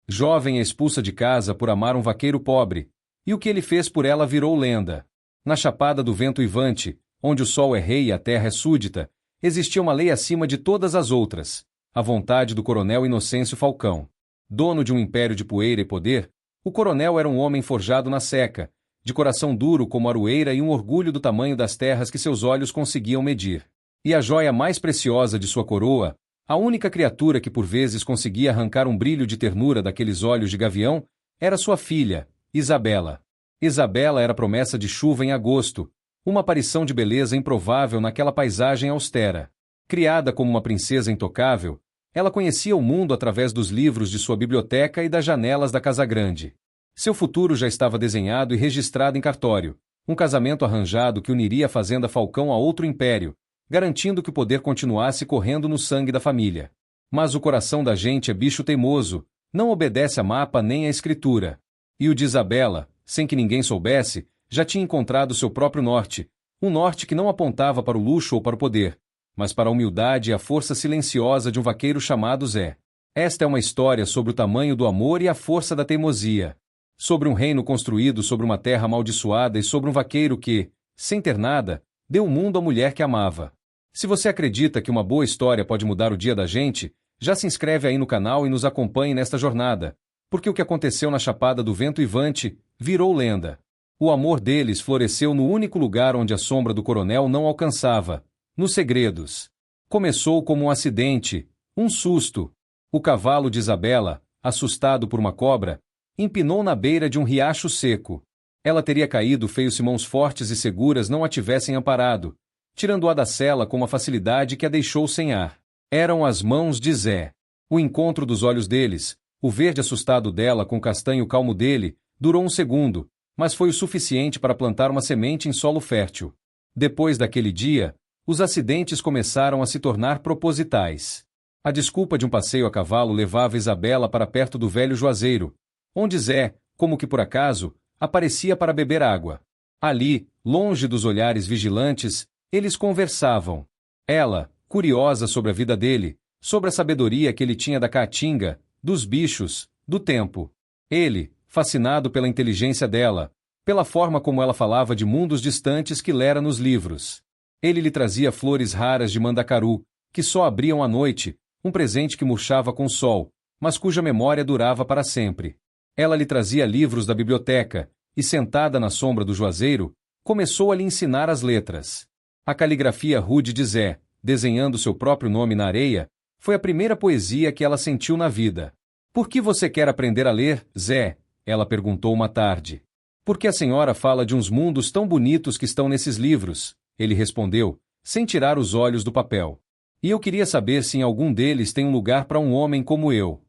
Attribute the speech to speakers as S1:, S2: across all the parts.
S1: Jovem é expulsa de casa por amar um vaqueiro pobre, e o que ele fez por ela virou lenda. Na Chapada do Vento Uivante, onde o sol é rei e a terra é súdita, existia uma lei acima de todas as outras, a vontade do coronel Inocêncio Falcão. Dono de um império de poeira e poder, o coronel era um homem forjado na seca, de coração duro como aroeira e um orgulho do tamanho das terras que seus olhos conseguiam medir. E a joia mais preciosa de sua coroa, a única criatura que por vezes conseguia arrancar um brilho de ternura daqueles olhos de gavião, era sua filha, Isabela. Isabela era promessa de chuva em agosto, uma aparição de beleza improvável naquela paisagem austera. Criada como uma princesa intocável, ela conhecia o mundo através dos livros de sua biblioteca e das janelas da Casa Grande. Seu futuro já estava desenhado e registrado em cartório, um casamento arranjado que uniria a fazenda Falcão a outro império, garantindo que o poder continuasse correndo no sangue da família. Mas o coração da gente é bicho teimoso, não obedece a mapa nem a escritura. E o de Isabela, sem que ninguém soubesse, já tinha encontrado seu próprio norte, um norte que não apontava para o luxo ou para o poder, mas para a humildade e a força silenciosa de um vaqueiro chamado Zé. Esta é uma história sobre o tamanho do amor e a força da teimosia. Sobre um reino construído sobre uma terra amaldiçoada e sobre um vaqueiro que, sem ter nada, deu o mundo à mulher que amava. Se você acredita que uma boa história pode mudar o dia da gente, já se inscreve aí no canal e nos acompanhe nesta jornada, porque o que aconteceu na Chapada do Vento Uivante virou lenda. O amor deles floresceu no único lugar onde a sombra do coronel não alcançava, nos segredos. Começou como um acidente, um susto. O cavalo de Isabela, assustado por uma cobra, empinou na beira de um riacho seco. Ela teria caído feio se mãos fortes e seguras não a tivessem amparado, tirando-a da sela com uma facilidade que a deixou sem ar. Eram as mãos de Zé. O encontro dos olhos deles, o verde assustado dela com o castanho calmo dele, durou um segundo, mas foi o suficiente para plantar uma semente em solo fértil. Depois daquele dia, os acidentes começaram a se tornar propositais. A desculpa de um passeio a cavalo levava Isabela para perto do velho juazeiro, onde Zé, como que por acaso, aparecia para beber água. Ali, longe dos olhares vigilantes, eles conversavam. Ela, curiosa sobre a vida dele, sobre a sabedoria que ele tinha da caatinga, dos bichos, do tempo. Ele, fascinado pela inteligência dela, pela forma como ela falava de mundos distantes que lera nos livros. Ele lhe trazia flores raras de mandacaru, que só abriam à noite, um presente que murchava com o sol, mas cuja memória durava para sempre. Ela lhe trazia livros da biblioteca, e sentada na sombra do juazeiro, começou a lhe ensinar as letras. A caligrafia rude de Zé, desenhando seu próprio nome na areia, foi a primeira poesia que ela sentiu na vida. "Por que você quer aprender a ler, Zé?" ela perguntou uma tarde. "Porque a senhora fala de uns mundos tão bonitos que estão nesses livros", ele respondeu, sem tirar os olhos do papel. "E eu queria saber se em algum deles tem um lugar para um homem como eu."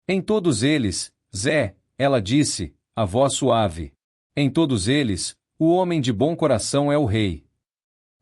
S1: "Em todos eles, Zé", ela disse, a voz suave. "Em todos eles, o homem de bom coração é o rei."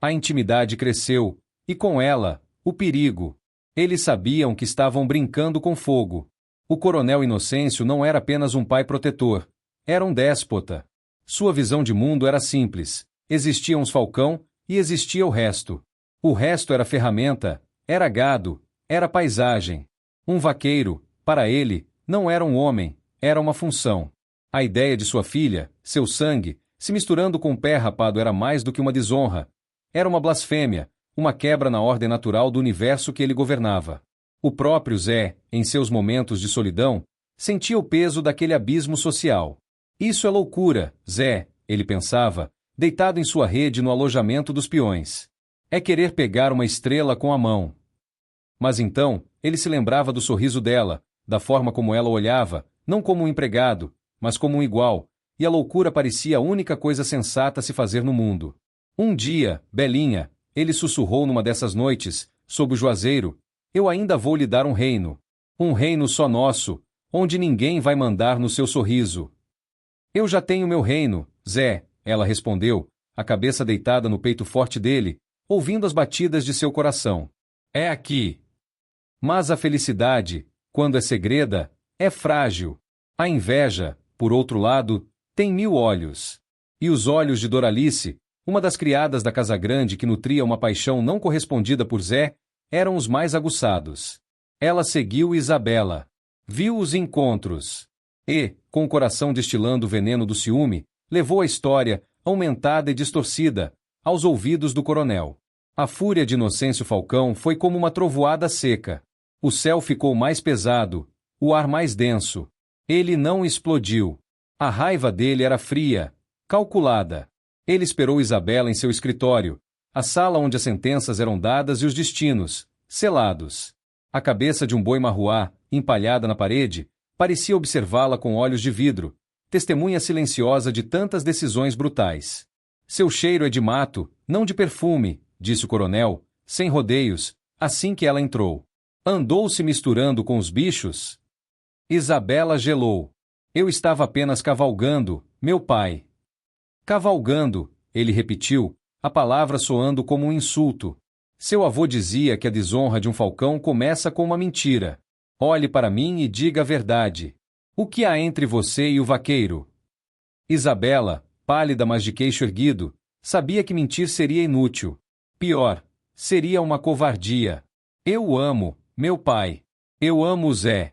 S1: A intimidade cresceu, e com ela, o perigo. Eles sabiam que estavam brincando com fogo. O coronel Inocêncio não era apenas um pai protetor, era um déspota. Sua visão de mundo era simples. Existiam os Falcão e existia o resto. O resto era ferramenta, era gado, era paisagem. Um vaqueiro, para ele, não era um homem, era uma função. A ideia de sua filha, seu sangue, se misturando com o pé rapado era mais do que uma desonra. Era uma blasfêmia, uma quebra na ordem natural do universo que ele governava. O próprio Zé, em seus momentos de solidão, sentia o peso daquele abismo social. "Isso é loucura, Zé", ele pensava, deitado em sua rede no alojamento dos peões. "É querer pegar uma estrela com a mão." Mas então, ele se lembrava do sorriso dela, da forma como ela olhava, não como um empregado, mas como um igual, e a loucura parecia a única coisa sensata a se fazer no mundo. "Um dia, Belinha", ele sussurrou numa dessas noites, sob o juazeiro, "eu ainda vou lhe dar um reino só nosso, onde ninguém vai mandar no seu sorriso." "Eu já tenho meu reino, Zé", ela respondeu, a cabeça deitada no peito forte dele, ouvindo as batidas de seu coração. "É aqui." Mas a felicidade, quando é segreda, é frágil. A inveja, por outro lado, tem 1000 olhos. E os olhos de Doralice, uma das criadas da Casa Grande que nutria uma paixão não correspondida por Zé, eram os mais aguçados. Ela seguiu Isabela. Viu os encontros. E, com o coração destilando o veneno do ciúme, levou a história, aumentada e distorcida, aos ouvidos do coronel. A fúria de Inocêncio Falcão foi como uma trovoada seca. O céu ficou mais pesado, o ar mais denso. Ele não explodiu. A raiva dele era fria, calculada. Ele esperou Isabela em seu escritório, a sala onde as sentenças eram dadas e os destinos, selados. A cabeça de um boi marruá, empalhada na parede, parecia observá-la com olhos de vidro, testemunha silenciosa de tantas decisões brutais. Seu cheiro é de mato, não de perfume, disse o coronel, sem rodeios, assim que ela entrou. Andou se misturando com os bichos? Isabela gelou. Eu estava apenas cavalgando, meu pai. Cavalgando, ele repetiu, a palavra soando como um insulto. Seu avô dizia que a desonra de um falcão começa com uma mentira. Olhe para mim e diga a verdade. O que há entre você e o vaqueiro? Isabela, pálida mas de queixo erguido, sabia que mentir seria inútil. Pior, seria uma covardia. Eu o amo, meu pai. Eu amo o Zé.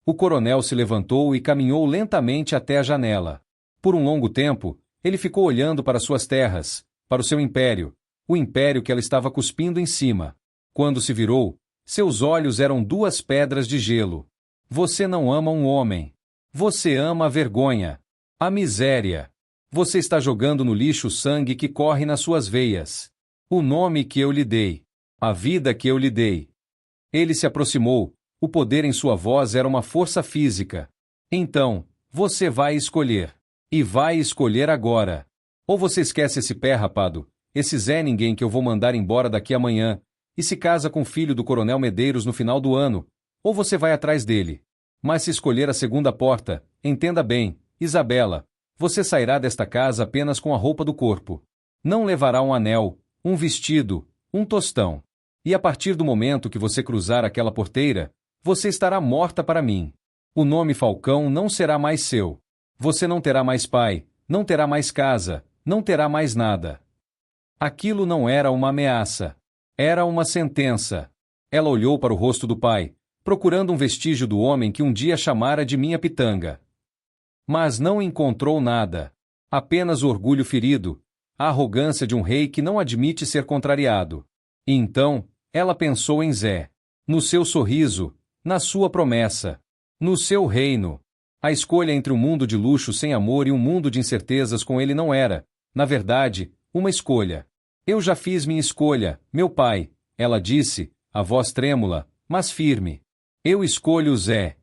S1: O coronel se levantou e caminhou lentamente até a janela. Por um longo tempo, ele ficou olhando para suas terras, para o seu império, o império que ela estava cuspindo em cima. Quando se virou, seus olhos eram duas pedras de gelo. Você não ama um homem. Você ama a vergonha. A miséria. Você está jogando no lixo o sangue que corre nas suas veias. O nome que eu lhe dei. A vida que eu lhe dei. Ele se aproximou. O poder em sua voz era uma força física. Então, você vai escolher. E vai escolher agora. Ou você esquece esse pé rapado, esse Zé Ninguém que eu vou mandar embora daqui amanhã, e se casa com o filho do coronel Medeiros no final do ano, ou você vai atrás dele. Mas se escolher a segunda porta, entenda bem, Isabela, você sairá desta casa apenas com a roupa do corpo. Não levará um anel, um vestido, um tostão. E a partir do momento que você cruzar aquela porteira, você estará morta para mim. O nome Falcão não será mais seu. Você não terá mais pai, não terá mais casa, não terá mais nada. Aquilo não era uma ameaça. Era uma sentença. Ela olhou para o rosto do pai, procurando um vestígio do homem que um dia chamara de minha pitanga. Mas não encontrou nada. Apenas o orgulho ferido, a arrogância de um rei que não admite ser contrariado. E então, ela pensou em Zé. No seu sorriso, na sua promessa, no seu reino. A escolha entre um mundo de luxo sem amor e um mundo de incertezas com ele não era, na verdade, uma escolha. Eu já fiz minha escolha, meu pai, ela disse, a voz trêmula, mas firme. Eu escolho Zé.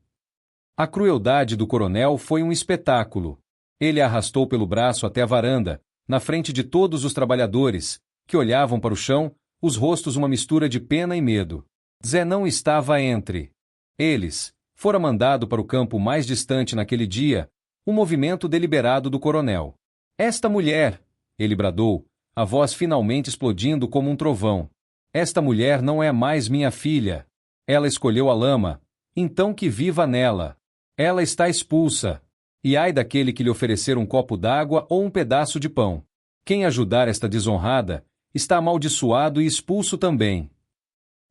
S1: A crueldade do coronel foi um espetáculo. Ele a arrastou pelo braço até a varanda, na frente de todos os trabalhadores, que olhavam para o chão, os rostos uma mistura de pena e medo. Zé não estava entre eles. Fora mandado para o campo mais distante naquele dia, um movimento deliberado do coronel. Esta mulher, ele bradou, a voz finalmente explodindo como um trovão. Esta mulher não é mais minha filha. Ela escolheu a lama, então que viva nela. Ela está expulsa. E ai daquele que lhe oferecer um copo d'água ou um pedaço de pão. Quem ajudar esta desonrada, está amaldiçoado e expulso também.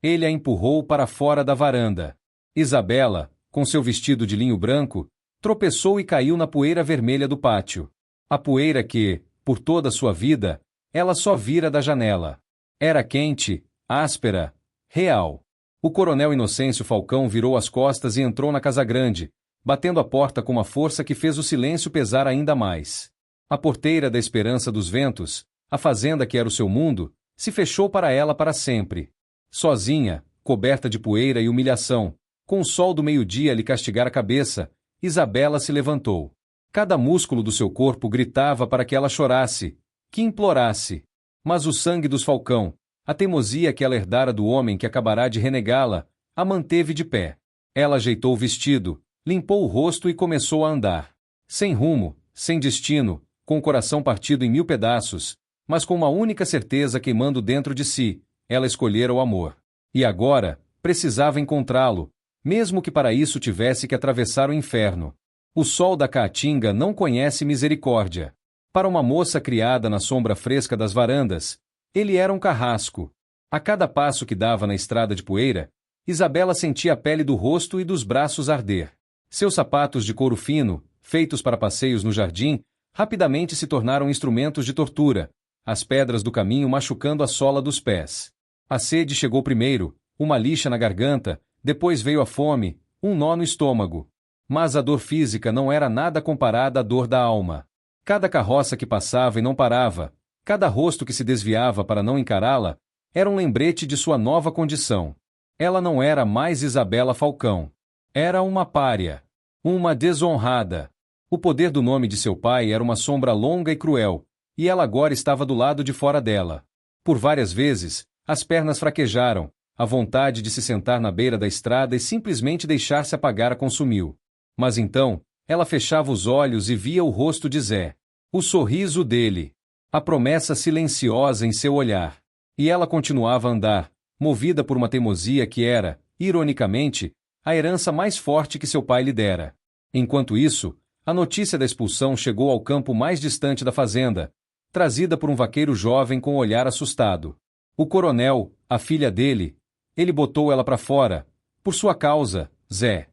S1: Ele a empurrou para fora da varanda. Isabela, com seu vestido de linho branco, tropeçou e caiu na poeira vermelha do pátio. A poeira que, por toda a sua vida, ela só vira da janela. Era quente, áspera, real. O coronel Inocêncio Falcão virou as costas e entrou na casa grande, batendo a porta com uma força que fez o silêncio pesar ainda mais. A porteira da Esperança dos Ventos, a fazenda que era o seu mundo, se fechou para ela para sempre. Sozinha, coberta de poeira e humilhação, com o sol do meio-dia a lhe castigar a cabeça, Isabela se levantou. Cada músculo do seu corpo gritava para que ela chorasse, que implorasse. Mas o sangue dos Falcão, a teimosia que ela herdara do homem que acabará de renegá-la, a manteve de pé. Ela ajeitou o vestido, limpou o rosto e começou a andar. Sem rumo, sem destino, com o coração partido em 1000 pedaços, mas com uma única certeza queimando dentro de si, ela escolhera o amor. E agora, precisava encontrá-lo, mesmo que para isso tivesse que atravessar o inferno. O sol da Caatinga não conhece misericórdia. Para uma moça criada na sombra fresca das varandas, ele era um carrasco. A cada passo que dava na estrada de poeira, Isabela sentia a pele do rosto e dos braços arder. Seus sapatos de couro fino, feitos para passeios no jardim, rapidamente se tornaram instrumentos de tortura, as pedras do caminho machucando a sola dos pés. A sede chegou primeiro, uma lixa na garganta, depois veio a fome, um nó no estômago. Mas a dor física não era nada comparada à dor da alma. Cada carroça que passava e não parava, cada rosto que se desviava para não encará-la, era um lembrete de sua nova condição. Ela não era mais Isabela Falcão. Era uma pária. Uma desonrada. O poder do nome de seu pai era uma sombra longa e cruel, e ela agora estava do lado de fora dela. Por várias vezes, as pernas fraquejaram, a vontade de se sentar na beira da estrada e simplesmente deixar-se apagar a consumiu. Mas então, ela fechava os olhos e via o rosto de Zé. O sorriso dele. A promessa silenciosa em seu olhar. E ela continuava a andar, movida por uma teimosia que era, ironicamente, a herança mais forte que seu pai lhe dera. Enquanto isso, a notícia da expulsão chegou ao campo mais distante da fazenda, trazida por um vaqueiro jovem com um olhar assustado. O coronel, a filha dele, ele botou ela para fora, por sua causa, Zé.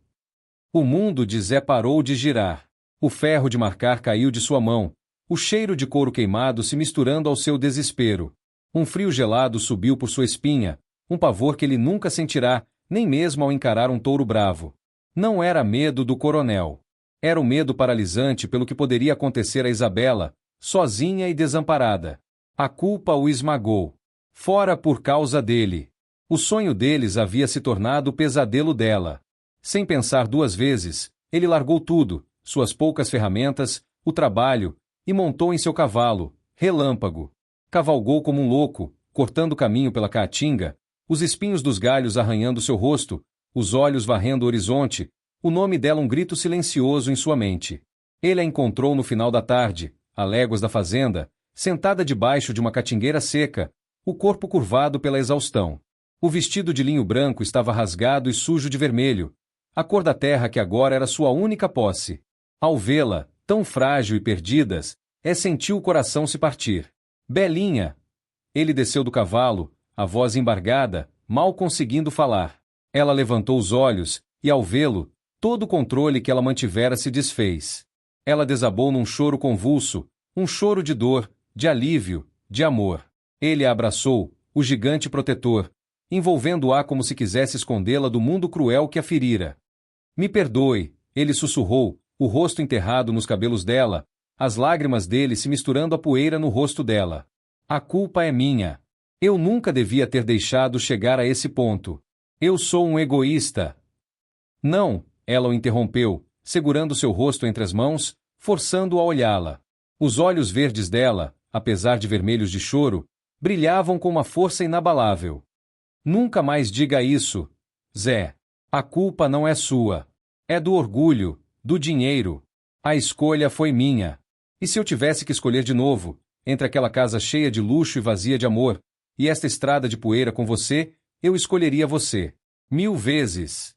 S1: O mundo de Zé parou de girar. O ferro de marcar caiu de sua mão, o cheiro de couro queimado se misturando ao seu desespero. Um frio gelado subiu por sua espinha, um pavor que ele nunca sentirá, nem mesmo ao encarar um touro bravo. Não era medo do coronel. Era o medo paralisante pelo que poderia acontecer a Isabela, sozinha e desamparada. A culpa o esmagou. Fora por causa dele. O sonho deles havia se tornado o pesadelo dela. Sem pensar duas vezes, ele largou tudo, suas poucas ferramentas, o trabalho, e montou em seu cavalo, Relâmpago. Cavalgou como um louco, cortando caminho pela caatinga, os espinhos dos galhos arranhando seu rosto, os olhos varrendo o horizonte, o nome dela um grito silencioso em sua mente. Ele a encontrou no final da tarde, a léguas da fazenda, sentada debaixo de uma catingueira seca, o corpo curvado pela exaustão. O vestido de linho branco estava rasgado e sujo de vermelho, a cor da terra que agora era sua única posse. Ao vê-la, tão frágil e perdidas, sentiu o coração se partir. Belinha! Ele desceu do cavalo, a voz embargada, mal conseguindo falar. Ela levantou os olhos, e ao vê-lo, todo o controle que ela mantivera se desfez. Ela desabou num choro convulso, um choro de dor, de alívio, de amor. Ele a abraçou, o gigante protetor, envolvendo-a como se quisesse escondê-la do mundo cruel que a ferira. Me perdoe, ele sussurrou, o rosto enterrado nos cabelos dela, as lágrimas dele se misturando à poeira no rosto dela. A culpa é minha. Eu nunca devia ter deixado chegar a esse ponto. Eu sou um egoísta. Não, ela o interrompeu, segurando seu rosto entre as mãos, forçando-o a olhá-la. Os olhos verdes dela, apesar de vermelhos de choro, brilhavam com uma força inabalável. Nunca mais diga isso, Zé. A culpa não é sua. É do orgulho, do dinheiro. A escolha foi minha. E se eu tivesse que escolher de novo, entre aquela casa cheia de luxo e vazia de amor, e esta estrada de poeira com você, eu escolheria você. 1000 vezes.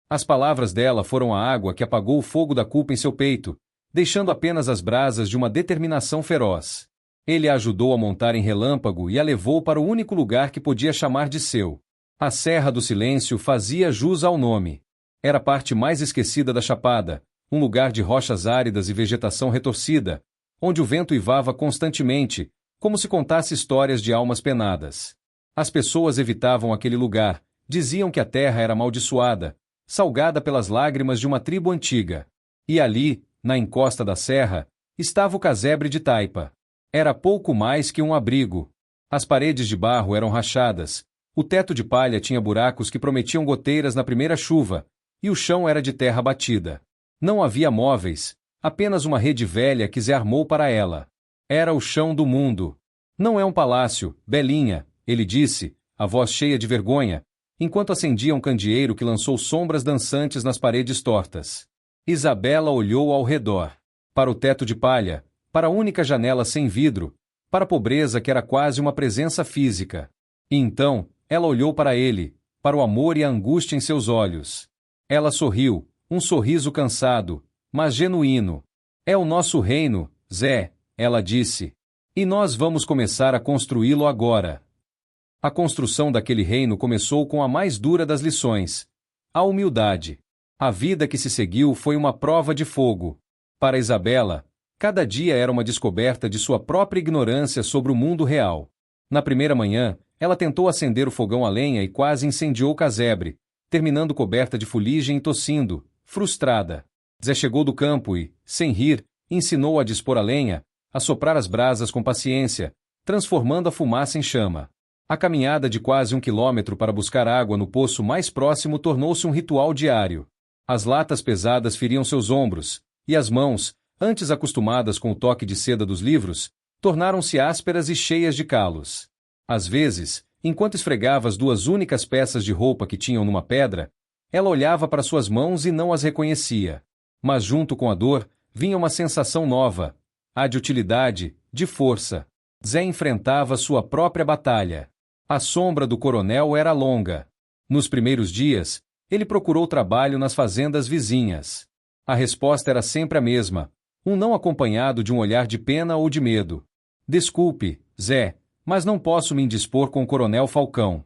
S1: As palavras dela foram a água que apagou o fogo da culpa em seu peito, deixando apenas as brasas de uma determinação feroz. Ele a ajudou a montar em Relâmpago e a levou para o único lugar que podia chamar de seu. A Serra do Silêncio fazia jus ao nome. Era a parte mais esquecida da chapada, um lugar de rochas áridas e vegetação retorcida, onde o vento uivava constantemente, como se contasse histórias de almas penadas. As pessoas evitavam aquele lugar, diziam que a terra era amaldiçoada, salgada pelas lágrimas de uma tribo antiga. E ali, na encosta da serra, estava o casebre de taipa. Era pouco mais que um abrigo. As paredes de barro eram rachadas, o teto de palha tinha buracos que prometiam goteiras na primeira chuva, e o chão era de terra batida. Não havia móveis, apenas uma rede velha que Zé armou para ela. Era o chão do mundo. Não é um palácio, Belinha, ele disse, a voz cheia de vergonha, enquanto acendia um candeeiro que lançou sombras dançantes nas paredes tortas. Isabela olhou ao redor. Para o teto de palha, para a única janela sem vidro, para a pobreza que era quase uma presença física. E então, ela olhou para ele, para o amor e a angústia em seus olhos. Ela sorriu, um sorriso cansado, mas genuíno. É o nosso reino, Zé, ela disse. E nós vamos começar a construí-lo agora. A construção daquele reino começou com a mais dura das lições: a humildade. A vida que se seguiu foi uma prova de fogo. Para Isabela, cada dia era uma descoberta de sua própria ignorância sobre o mundo real. Na primeira manhã, ela tentou acender o fogão a lenha e quase incendiou o casebre, terminando coberta de fuligem e tossindo, frustrada. Zé chegou do campo e, sem rir, ensinou-a a dispor a lenha, a soprar as brasas com paciência, transformando a fumaça em chama. A caminhada de quase 1 quilômetro para buscar água no poço mais próximo tornou-se um ritual diário. As latas pesadas feriam seus ombros, e as mãos, antes acostumadas com o toque de seda dos livros, tornaram-se ásperas e cheias de calos. Às vezes, enquanto esfregava as 2 únicas peças de roupa que tinham numa pedra, ela olhava para suas mãos e não as reconhecia. Mas junto com a dor, vinha uma sensação nova, a de utilidade, de força. Zé enfrentava sua própria batalha. A sombra do coronel era longa. Nos primeiros dias, ele procurou trabalho nas fazendas vizinhas. A resposta era sempre a mesma, um não acompanhado de um olhar de pena ou de medo. Desculpe, Zé, mas não posso me indispor com o coronel Falcão.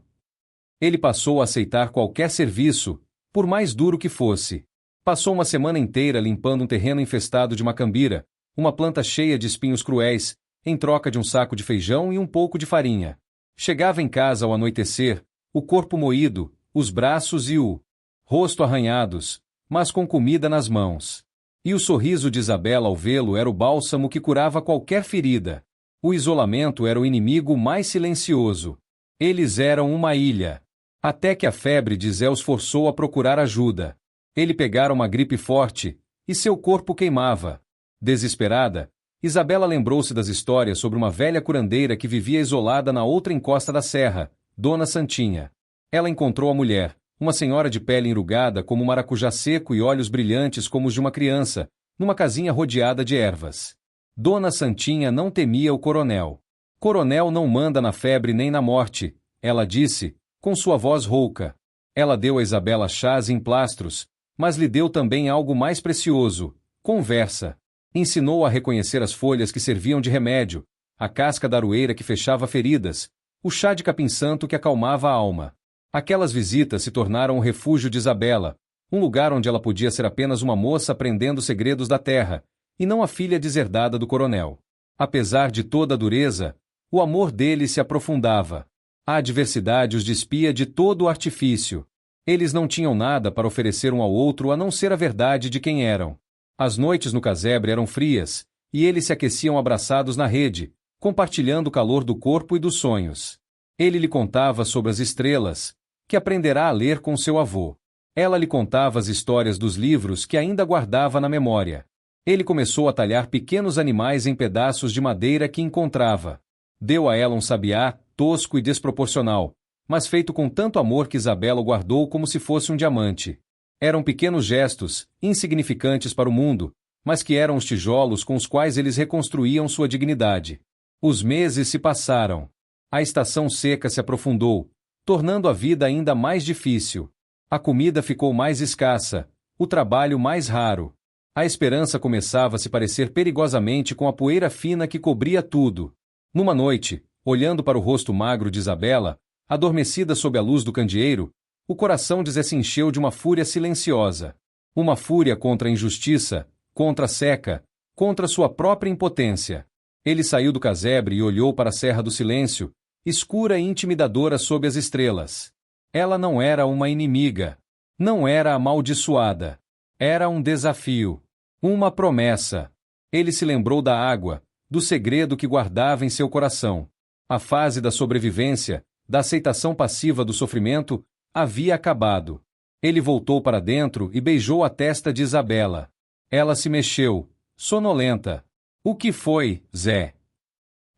S1: Ele passou a aceitar qualquer serviço, por mais duro que fosse. Passou uma semana inteira limpando um terreno infestado de macambira, uma planta cheia de espinhos cruéis, em troca de um saco de feijão e um pouco de farinha. Chegava em casa ao anoitecer, o corpo moído, os braços e o rosto arranhados, mas com comida nas mãos. E o sorriso de Isabela ao vê-lo era o bálsamo que curava qualquer ferida. O isolamento era o inimigo mais silencioso. Eles eram uma ilha. Até que a febre de Zé os forçou a procurar ajuda. Ele pegara uma gripe forte, e seu corpo queimava. Desesperada, Isabela lembrou-se das histórias sobre uma velha curandeira que vivia isolada na outra encosta da serra, Dona Santinha. Ela encontrou a mulher, uma senhora de pele enrugada como um maracujá seco e olhos brilhantes como os de uma criança, numa casinha rodeada de ervas. Dona Santinha não temia o coronel. Coronel não manda na febre nem na morte, ela disse, com sua voz rouca. Ela deu a Isabela chás em plastros, mas lhe deu também algo mais precioso: conversa. Ensinou a reconhecer as folhas que serviam de remédio, a casca da aroeira que fechava feridas, o chá de capim-santo que acalmava a alma. Aquelas visitas se tornaram o refúgio de Isabela, um lugar onde ela podia ser apenas uma moça aprendendo segredos da terra, e não a filha deserdada do coronel. Apesar de toda a dureza, o amor dele se aprofundava. A adversidade os despia de todo o artifício. Eles não tinham nada para oferecer um ao outro a não ser a verdade de quem eram. As noites no casebre eram frias, e eles se aqueciam abraçados na rede, compartilhando o calor do corpo e dos sonhos. Ele lhe contava sobre as estrelas, que aprenderá a ler com seu avô. Ela lhe contava as histórias dos livros que ainda guardava na memória. Ele começou a talhar pequenos animais em pedaços de madeira que encontrava. Deu a ela um sabiá, tosco e desproporcional, mas feito com tanto amor que Isabela o guardou como se fosse um diamante. Eram pequenos gestos, insignificantes para o mundo, mas que eram os tijolos com os quais eles reconstruíam sua dignidade. Os meses se passaram. A estação seca se aprofundou, tornando a vida ainda mais difícil. A comida ficou mais escassa, o trabalho mais raro. A esperança começava a se parecer perigosamente com a poeira fina que cobria tudo. Numa noite, olhando para o rosto magro de Isabela, adormecida sob a luz do candeeiro, o coração de Zé se encheu de uma fúria silenciosa. Uma fúria contra a injustiça, contra a seca, contra sua própria impotência. Ele saiu do casebre e olhou para a Serra do Silêncio, escura e intimidadora sob as estrelas. Ela não era uma inimiga. Não era amaldiçoada. Era um desafio. Uma promessa. Ele se lembrou da água, do segredo que guardava em seu coração. A fase da sobrevivência, da aceitação passiva do sofrimento, havia acabado. Ele voltou para dentro e beijou a testa de Isabela. Ela se mexeu, sonolenta. O que foi, Zé?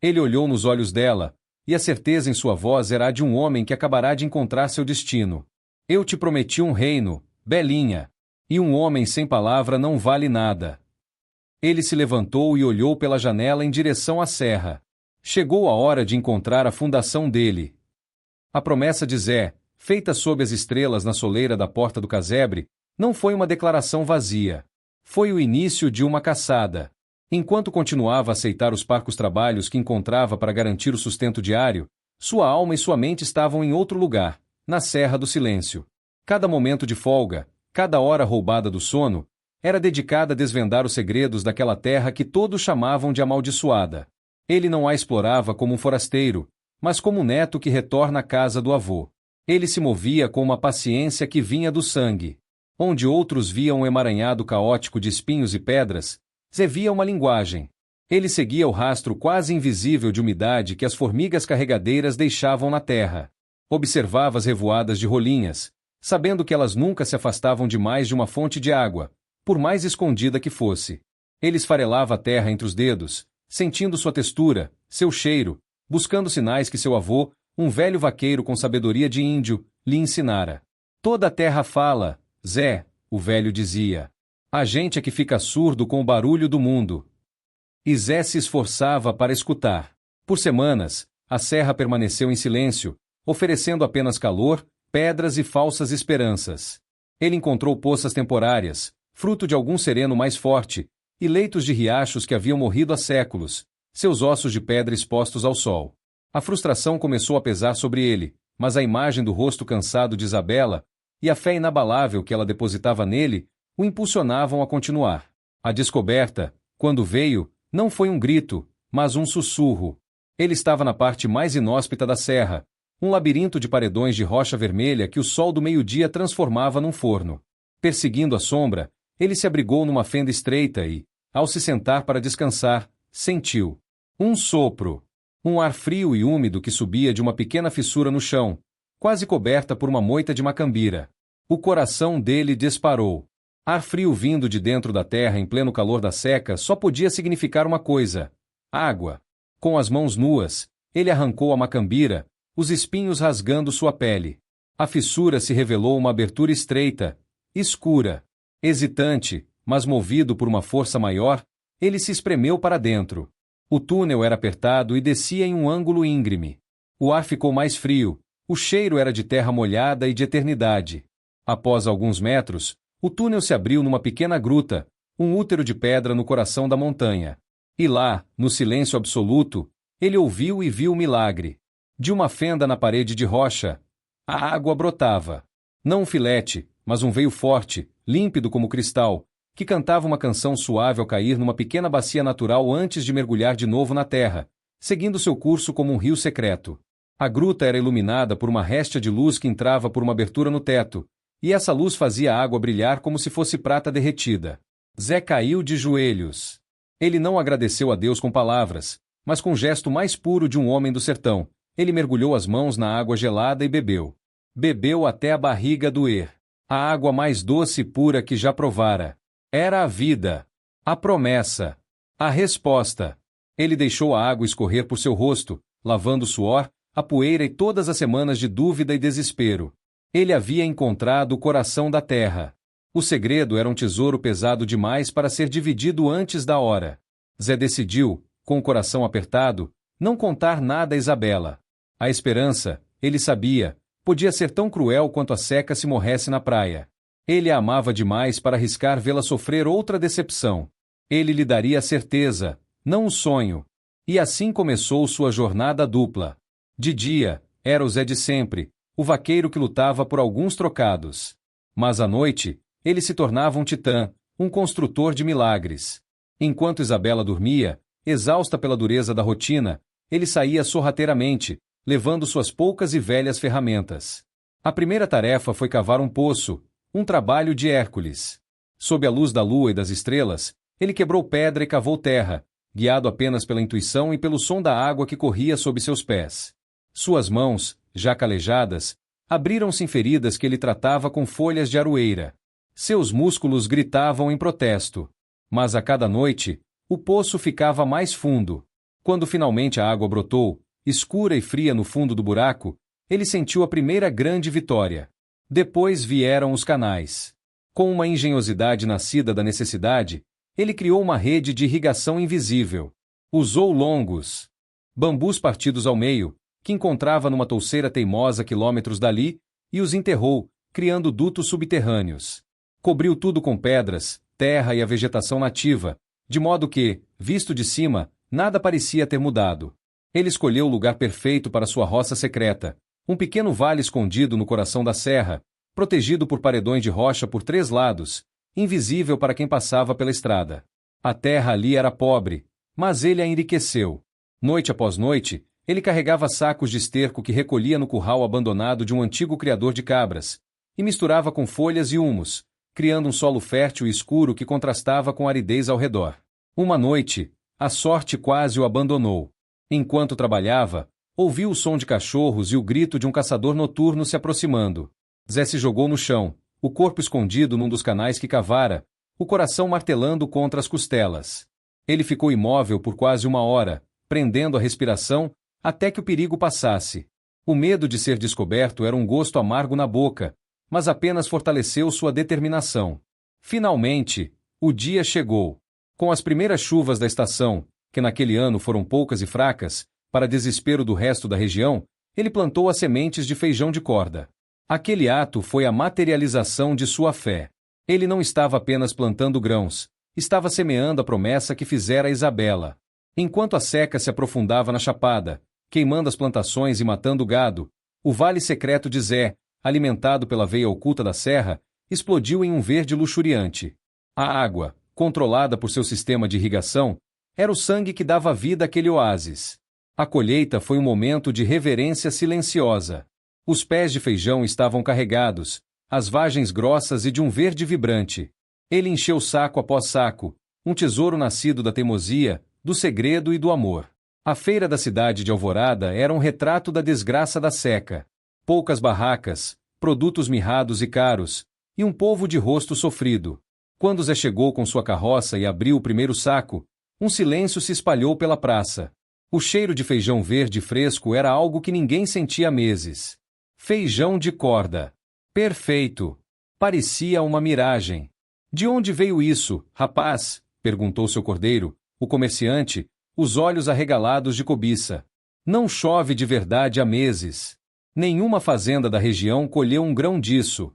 S1: Ele olhou nos olhos dela, e a certeza em sua voz era a de um homem que acabará de encontrar seu destino. Eu te prometi um reino, Belinha, e um homem sem palavra não vale nada. Ele se levantou e olhou pela janela em direção à serra. Chegou a hora de encontrar a fundação dele. A promessa de Zé, feita sob as estrelas na soleira da porta do casebre, não foi uma declaração vazia. Foi o início de uma caçada. Enquanto continuava a aceitar os parcos trabalhos que encontrava para garantir o sustento diário, Sua alma e sua mente estavam em outro lugar, na Serra do Silêncio. Cada momento de folga, cada hora roubada do sono, era dedicada a desvendar os segredos daquela terra que todos chamavam de amaldiçoada. Ele não a explorava como um forasteiro, mas como um neto que retorna à casa do avô. Ele se movia com uma paciência que vinha do sangue. Onde outros viam um emaranhado caótico de espinhos e pedras, Zé via uma linguagem. Ele seguia o rastro quase invisível de umidade que as formigas carregadeiras deixavam na terra. Observava as revoadas de rolinhas, sabendo que elas nunca se afastavam demais de uma fonte de água, por mais escondida que fosse. Ele esfarelava a terra entre os dedos, sentindo sua textura, seu cheiro, buscando sinais que seu avô, um velho vaqueiro com sabedoria de índio, lhe ensinara. Toda a terra fala, Zé, o velho dizia. A gente é que fica surdo com o barulho do mundo. E Zé se esforçava para escutar. Por semanas, a serra permaneceu em silêncio, oferecendo apenas calor, pedras e falsas esperanças. Ele encontrou poças temporárias, fruto de algum sereno mais forte, e leitos de riachos que haviam morrido há séculos, seus ossos de pedra expostos ao sol. A frustração começou a pesar sobre ele, mas a imagem do rosto cansado de Isabela e a fé inabalável que ela depositava nele o impulsionavam a continuar. A descoberta, quando veio, não foi um grito, mas um sussurro. Ele estava na parte mais inóspita da serra, um labirinto de paredões de rocha vermelha que o sol do meio-dia transformava num forno. Perseguindo a sombra, ele se abrigou numa fenda estreita e, ao se sentar para descansar, sentiu um sopro, um ar frio e úmido que subia de uma pequena fissura no chão, quase coberta por uma moita de macambira. O coração dele disparou. Ar frio vindo de dentro da terra em pleno calor da seca só podia significar uma coisa: água. Com as mãos nuas, ele arrancou a macambira, os espinhos rasgando sua pele. A fissura se revelou uma abertura estreita, escura. Hesitante, mas movido por uma força maior, ele se espremeu para dentro. O túnel era apertado e descia em um ângulo íngreme. O ar ficou mais frio, o cheiro era de terra molhada e de eternidade. Após alguns metros, o túnel se abriu numa pequena gruta, um útero de pedra no coração da montanha. E lá, no silêncio absoluto, ele ouviu e viu o milagre. De uma fenda na parede de rocha, a água brotava. Não um filete, mas um veio forte, límpido como cristal, que cantava uma canção suave ao cair numa pequena bacia natural antes de mergulhar de novo na terra, seguindo seu curso como um rio secreto. A gruta era iluminada por uma réstia de luz que entrava por uma abertura no teto, e essa luz fazia a água brilhar como se fosse prata derretida. Zé caiu de joelhos. Ele não agradeceu a Deus com palavras, mas com o gesto mais puro de um homem do sertão. Ele mergulhou as mãos na água gelada e bebeu. Bebeu até a barriga doer. A água mais doce e pura que já provara. Era a vida. A promessa. A resposta. Ele deixou a água escorrer por seu rosto, lavando o suor, a poeira e todas as semanas de dúvida e desespero. Ele havia encontrado o coração da terra. O segredo era um tesouro pesado demais para ser dividido antes da hora. Zé decidiu, com o coração apertado, não contar nada a Isabela. A esperança, ele sabia, podia ser tão cruel quanto a seca se morresse na praia. Ele a amava demais para arriscar vê-la sofrer outra decepção. Ele lhe daria a certeza, não o sonho. E assim começou sua jornada dupla. De dia, era o Zé de sempre, o vaqueiro que lutava por alguns trocados. Mas à noite, ele se tornava um titã, um construtor de milagres. Enquanto Isabela dormia, exausta pela dureza da rotina, ele saía sorrateiramente, levando suas poucas e velhas ferramentas. A primeira tarefa foi cavar um poço, um trabalho de Hércules. Sob a luz da lua e das estrelas, ele quebrou pedra e cavou terra, guiado apenas pela intuição e pelo som da água que corria sob seus pés. Suas mãos, já calejadas, abriram-se em feridas que ele tratava com folhas de aroeira. Seus músculos gritavam em protesto. Mas a cada noite, o poço ficava mais fundo. Quando finalmente a água brotou, escura e fria no fundo do buraco, ele sentiu a primeira grande vitória. Depois vieram os canais. Com uma engenhosidade nascida da necessidade, ele criou uma rede de irrigação invisível. Usou longos bambus partidos ao meio, que encontrava numa touceira teimosa quilômetros dali, e os enterrou, criando dutos subterrâneos. Cobriu tudo com pedras, terra e a vegetação nativa, de modo que, visto de cima, nada parecia ter mudado. Ele escolheu o lugar perfeito para sua roça secreta, um pequeno vale escondido no coração da serra, protegido por paredões de rocha por 3 lados, invisível para quem passava pela estrada. A terra ali era pobre, mas ele a enriqueceu. Noite após noite, ele carregava sacos de esterco que recolhia no curral abandonado de um antigo criador de cabras, e misturava com folhas e humus, criando um solo fértil e escuro que contrastava com a aridez ao redor. Uma noite, a sorte quase o abandonou. Enquanto trabalhava, ouviu o som de cachorros e o grito de um caçador noturno se aproximando. Zé se jogou no chão, o corpo escondido num dos canais que cavara, o coração martelando contra as costelas. Ele ficou imóvel por quase 1 hora, prendendo a respiração, até que o perigo passasse. O medo de ser descoberto era um gosto amargo na boca, mas apenas fortaleceu sua determinação. Finalmente, o dia chegou. Com as primeiras chuvas da estação, que naquele ano foram poucas e fracas, para desespero do resto da região, ele plantou as sementes de feijão de corda. Aquele ato foi a materialização de sua fé. Ele não estava apenas plantando grãos, estava semeando a promessa que fizera a Isabela. Enquanto a seca se aprofundava na chapada, queimando as plantações e matando o gado, o vale secreto de Zé, alimentado pela veia oculta da serra, explodiu em um verde luxuriante. A água, controlada por seu sistema de irrigação, era o sangue que dava vida àquele oásis. A colheita foi um momento de reverência silenciosa. Os pés de feijão estavam carregados, as vagens grossas e de um verde vibrante. Ele encheu saco após saco, um tesouro nascido da teimosia, do segredo e do amor. A feira da cidade de Alvorada era um retrato da desgraça da seca. Poucas barracas, produtos mirrados e caros, e um povo de rosto sofrido. Quando Zé chegou com sua carroça e abriu o primeiro saco, um silêncio se espalhou pela praça. O cheiro de feijão verde fresco era algo que ninguém sentia há meses. Feijão de corda. Perfeito. Parecia uma miragem. De onde veio isso, rapaz? Perguntou seu cordeiro, o comerciante, os olhos arregalados de cobiça. Não chove de verdade há meses. Nenhuma fazenda da região colheu um grão disso.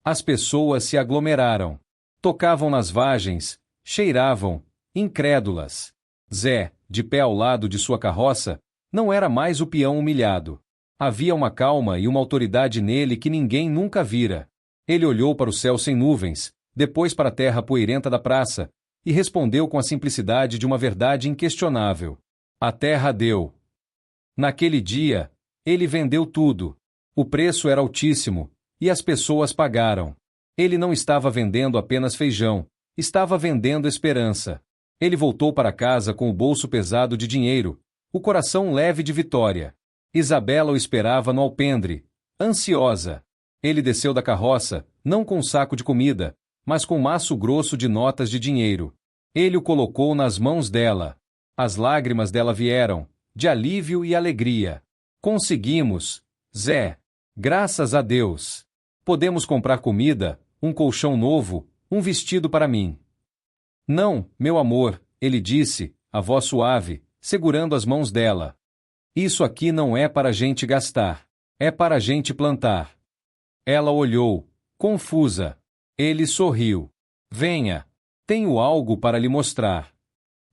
S1: As pessoas se aglomeraram. Tocavam nas vagens, cheiravam, incrédulas. Zé, de pé ao lado de sua carroça, não era mais o peão humilhado. Havia uma calma e uma autoridade nele que ninguém nunca vira. Ele olhou para o céu sem nuvens, depois para a terra poeirenta da praça, e respondeu com a simplicidade de uma verdade inquestionável. A terra deu. Naquele dia, ele vendeu tudo. O preço era altíssimo, e as pessoas pagaram. Ele não estava vendendo apenas feijão, estava vendendo esperança. Ele voltou para casa com o bolso pesado de dinheiro, o coração leve de vitória. Isabela o esperava no alpendre, ansiosa. Ele desceu da carroça, não com um saco de comida, mas com um maço grosso de notas de dinheiro. Ele o colocou nas mãos dela. As lágrimas dela vieram, de alívio e alegria. Conseguimos, Zé. Graças a Deus. Podemos comprar comida, um colchão novo, um vestido para mim. Não, meu amor, ele disse, a voz suave, segurando as mãos dela. Isso aqui não é para a gente gastar. É para a gente plantar. Ela olhou, confusa. Ele sorriu. Venha. Tenho algo para lhe mostrar.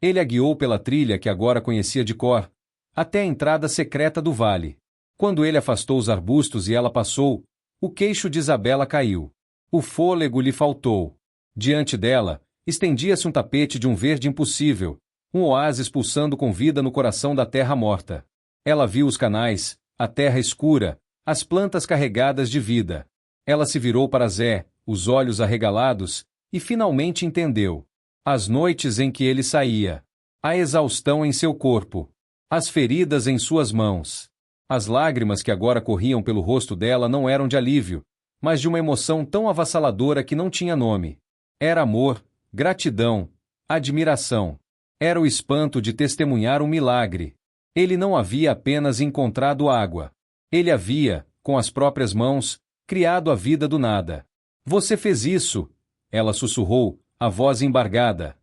S1: Ele a guiou pela trilha que agora conhecia de cor, até a entrada secreta do vale. Quando ele afastou os arbustos e ela passou, o queixo de Isabela caiu. O fôlego lhe faltou. Diante dela, estendia-se um tapete de um verde impossível, um oásis pulsando com vida no coração da terra morta. Ela viu os canais, a terra escura, as plantas carregadas de vida. Ela se virou para Zé, os olhos arregalados, e finalmente entendeu. As noites em que ele saía. A exaustão em seu corpo. As feridas em suas mãos. As lágrimas que agora corriam pelo rosto dela não eram de alívio, mas de uma emoção tão avassaladora que não tinha nome. Era amor, gratidão, admiração. Era o espanto de testemunhar um milagre. Ele não havia apenas encontrado água. Ele havia, com as próprias mãos, criado a vida do nada. Você fez isso, ela sussurrou, a voz embargada.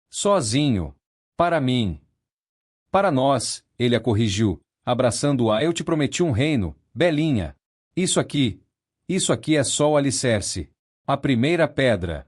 S1: Sozinho. Para mim. Para nós, ele a corrigiu, abraçando-a. Eu te prometi um reino, belinha. Isso aqui é só o alicerce. A primeira pedra.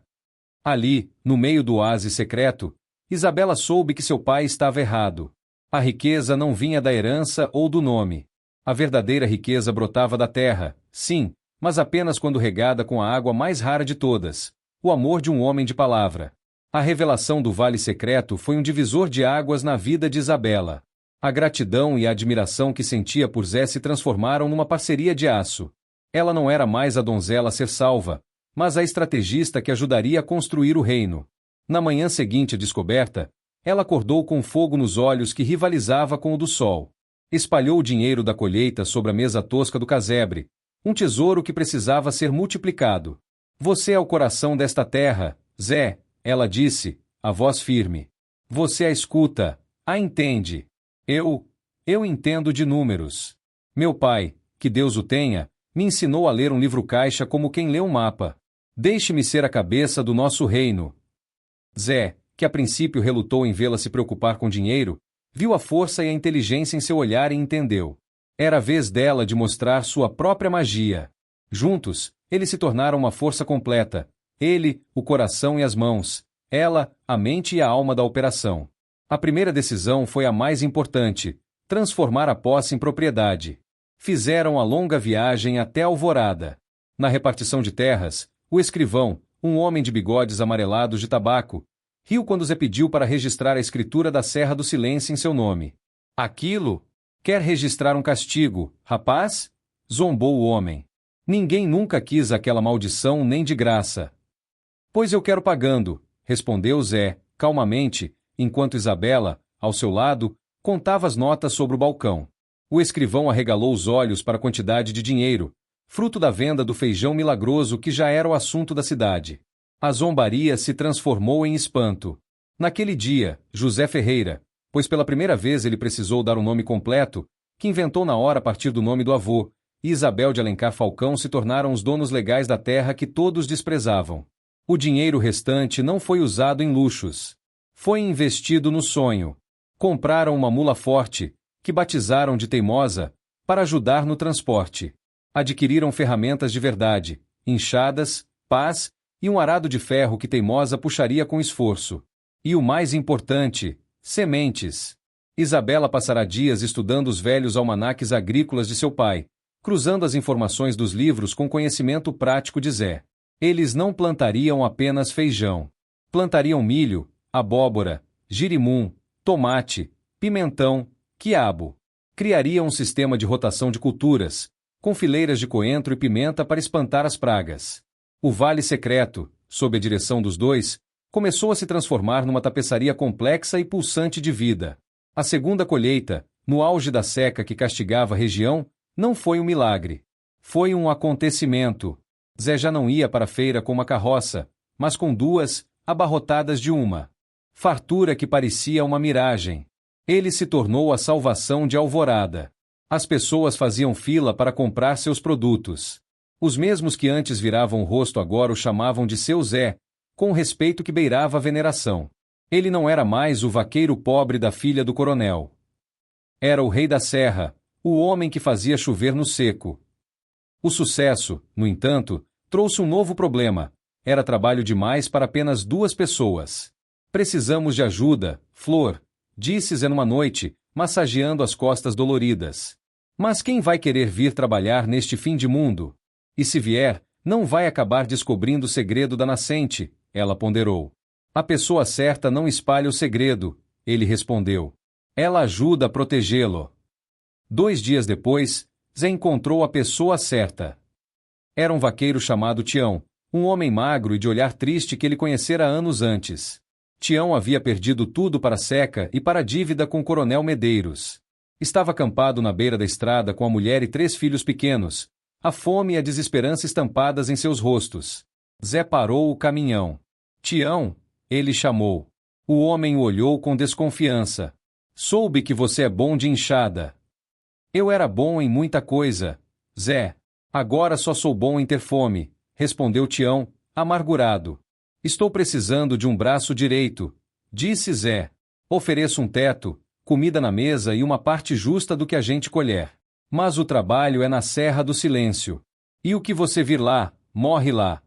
S1: Ali, no meio do oásis secreto, Isabela soube que seu pai estava errado. A riqueza não vinha da herança ou do nome. A verdadeira riqueza brotava da terra, sim, mas apenas quando regada com a água mais rara de todas, o amor de um homem de palavra. A revelação do Vale Secreto foi um divisor de águas na vida de Isabela. A gratidão e a admiração que sentia por Zé se transformaram numa parceria de aço. Ela não era mais a donzela a ser salva, mas a estrategista que ajudaria a construir o reino. Na manhã seguinte à descoberta, ela acordou com fogo nos olhos que rivalizava com o do sol. Espalhou o dinheiro da colheita sobre a mesa tosca do casebre, um tesouro que precisava ser multiplicado. Você é o coração desta terra, Zé, ela disse, a voz firme. Você a escuta, a entende. Eu entendo de números. Meu pai, que Deus o tenha, me ensinou a ler um livro-caixa como quem lê um mapa. Deixe-me ser a cabeça do nosso reino. Zé, que a princípio relutou em vê-la se preocupar com dinheiro, viu a força e a inteligência em seu olhar e entendeu. Era a vez dela de mostrar sua própria magia. Juntos, eles se tornaram uma força completa. Ele, o coração e as mãos. Ela, a mente e a alma da operação. A primeira decisão foi a mais importante: transformar a posse em propriedade. Fizeram a longa viagem até Alvorada. Na repartição de terras, o escrivão, um homem de bigodes amarelados de tabaco, riu quando Zé pediu para registrar a escritura da Serra do Silêncio em seu nome. Aquilo? Quer registrar um castigo, rapaz? Zombou o homem. Ninguém nunca quis aquela maldição nem de graça. Pois eu quero pagando, respondeu Zé, calmamente, enquanto Isabela, ao seu lado, contava as notas sobre o balcão. O escrivão arregalou os olhos para a quantidade de dinheiro, fruto da venda do feijão milagroso que já era o assunto da cidade. A zombaria se transformou em espanto. Naquele dia, José Ferreira, pois pela primeira vez ele precisou dar um nome completo, que inventou na hora a partir do nome do avô, e Isabel de Alencar Falcão se tornaram os donos legais da terra que todos desprezavam. O dinheiro restante não foi usado em luxos. Foi investido no sonho. Compraram uma mula forte, que batizaram de Teimosa, para ajudar no transporte. Adquiriram ferramentas de verdade, enxadas, pás e um arado de ferro que Teimosa puxaria com esforço. E o mais importante, sementes. Isabela passará dias estudando os velhos almanaques agrícolas de seu pai, cruzando as informações dos livros com conhecimento prático de Zé. Eles não plantariam apenas feijão. Plantariam milho, abóbora, girimum, tomate, pimentão, quiabo. Criariam um sistema de rotação de culturas, com fileiras de coentro e pimenta para espantar as pragas. O Vale Secreto, sob a direção dos dois, começou a se transformar numa tapeçaria complexa e pulsante de vida. A segunda colheita, no auge da seca que castigava a região, não foi um milagre. Foi um acontecimento. Zé já não ia para a feira com uma carroça, mas com duas, abarrotadas de uma. Fartura que parecia uma miragem. Ele se tornou a salvação de Alvorada. As pessoas faziam fila para comprar seus produtos. Os mesmos que antes viravam o rosto agora o chamavam de seu Zé, com o respeito que beirava a veneração. Ele não era mais o vaqueiro pobre da filha do coronel. Era o rei da serra, o homem que fazia chover no seco. O sucesso, no entanto, trouxe um novo problema. Era trabalho demais para apenas 2 pessoas. Precisamos de ajuda, Flor, disse Zé numa noite, massageando as costas doloridas. Mas quem vai querer vir trabalhar neste fim de mundo? E se vier, não vai acabar descobrindo o segredo da nascente, ela ponderou. A pessoa certa não espalha o segredo, ele respondeu. Ela ajuda a protegê-lo. 2 dias depois, Zé encontrou a pessoa certa. Era um vaqueiro chamado Tião, um homem magro e de olhar triste que ele conhecera anos antes. Tião havia perdido tudo para a seca e para a dívida com o coronel Medeiros. Estava acampado na beira da estrada com a mulher e 3 filhos pequenos, a fome e a desesperança estampadas em seus rostos. Zé parou o caminhão. Tião, ele chamou. O homem o olhou com desconfiança. Soube que você é bom de enxada. Eu era bom em muita coisa, Zé. Agora só sou bom em ter fome, respondeu Tião, amargurado. Estou precisando de um braço direito, disse Zé. Ofereço um teto, comida na mesa e uma parte justa do que a gente colher. Mas o trabalho é na Serra do Silêncio. E o que você vir lá, morre lá.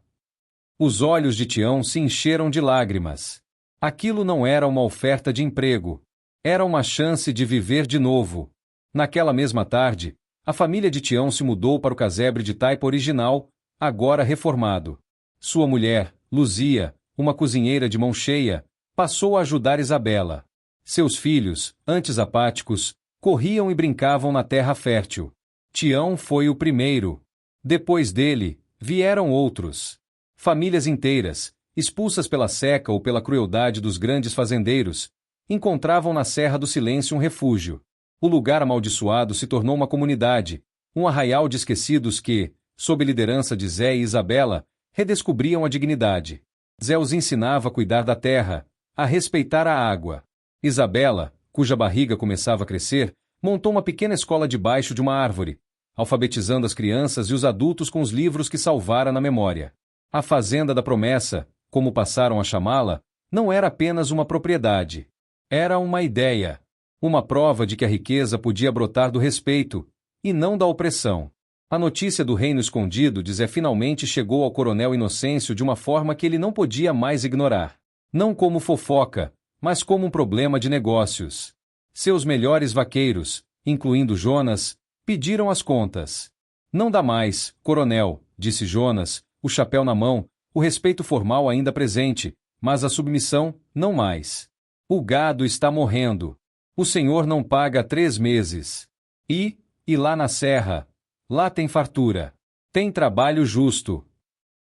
S1: Os olhos de Tião se encheram de lágrimas. Aquilo não era uma oferta de emprego. Era uma chance de viver de novo. Naquela mesma tarde, a família de Tião se mudou para o casebre de taipa original, agora reformado. Sua mulher, Luzia, uma cozinheira de mão cheia, passou a ajudar Isabela. Seus filhos, antes apáticos, corriam e brincavam na terra fértil. Tião foi o primeiro. Depois dele, vieram outros. Famílias inteiras, expulsas pela seca ou pela crueldade dos grandes fazendeiros, encontravam na Serra do Silêncio um refúgio. O lugar amaldiçoado se tornou uma comunidade, um arraial de esquecidos que, sob liderança de Zé e Isabela, redescobriam a dignidade. Zé os ensinava a cuidar da terra, a respeitar a água. Isabela, cuja barriga começava a crescer, montou uma pequena escola debaixo de uma árvore, alfabetizando as crianças e os adultos com os livros que salvara na memória. A Fazenda da Promessa, como passaram a chamá-la, não era apenas uma propriedade. Era uma ideia. Uma prova de que a riqueza podia brotar do respeito, e não da opressão. A notícia do reino escondido de Zé finalmente chegou ao coronel Inocêncio de uma forma que ele não podia mais ignorar. Não como fofoca, mas como um problema de negócios. Seus melhores vaqueiros, incluindo Jonas, pediram as contas. Não dá mais, coronel, disse Jonas, o chapéu na mão, o respeito formal ainda presente, mas a submissão, não mais. O gado está morrendo. O senhor não paga há 3 meses. E lá na serra, lá tem fartura. Tem trabalho justo.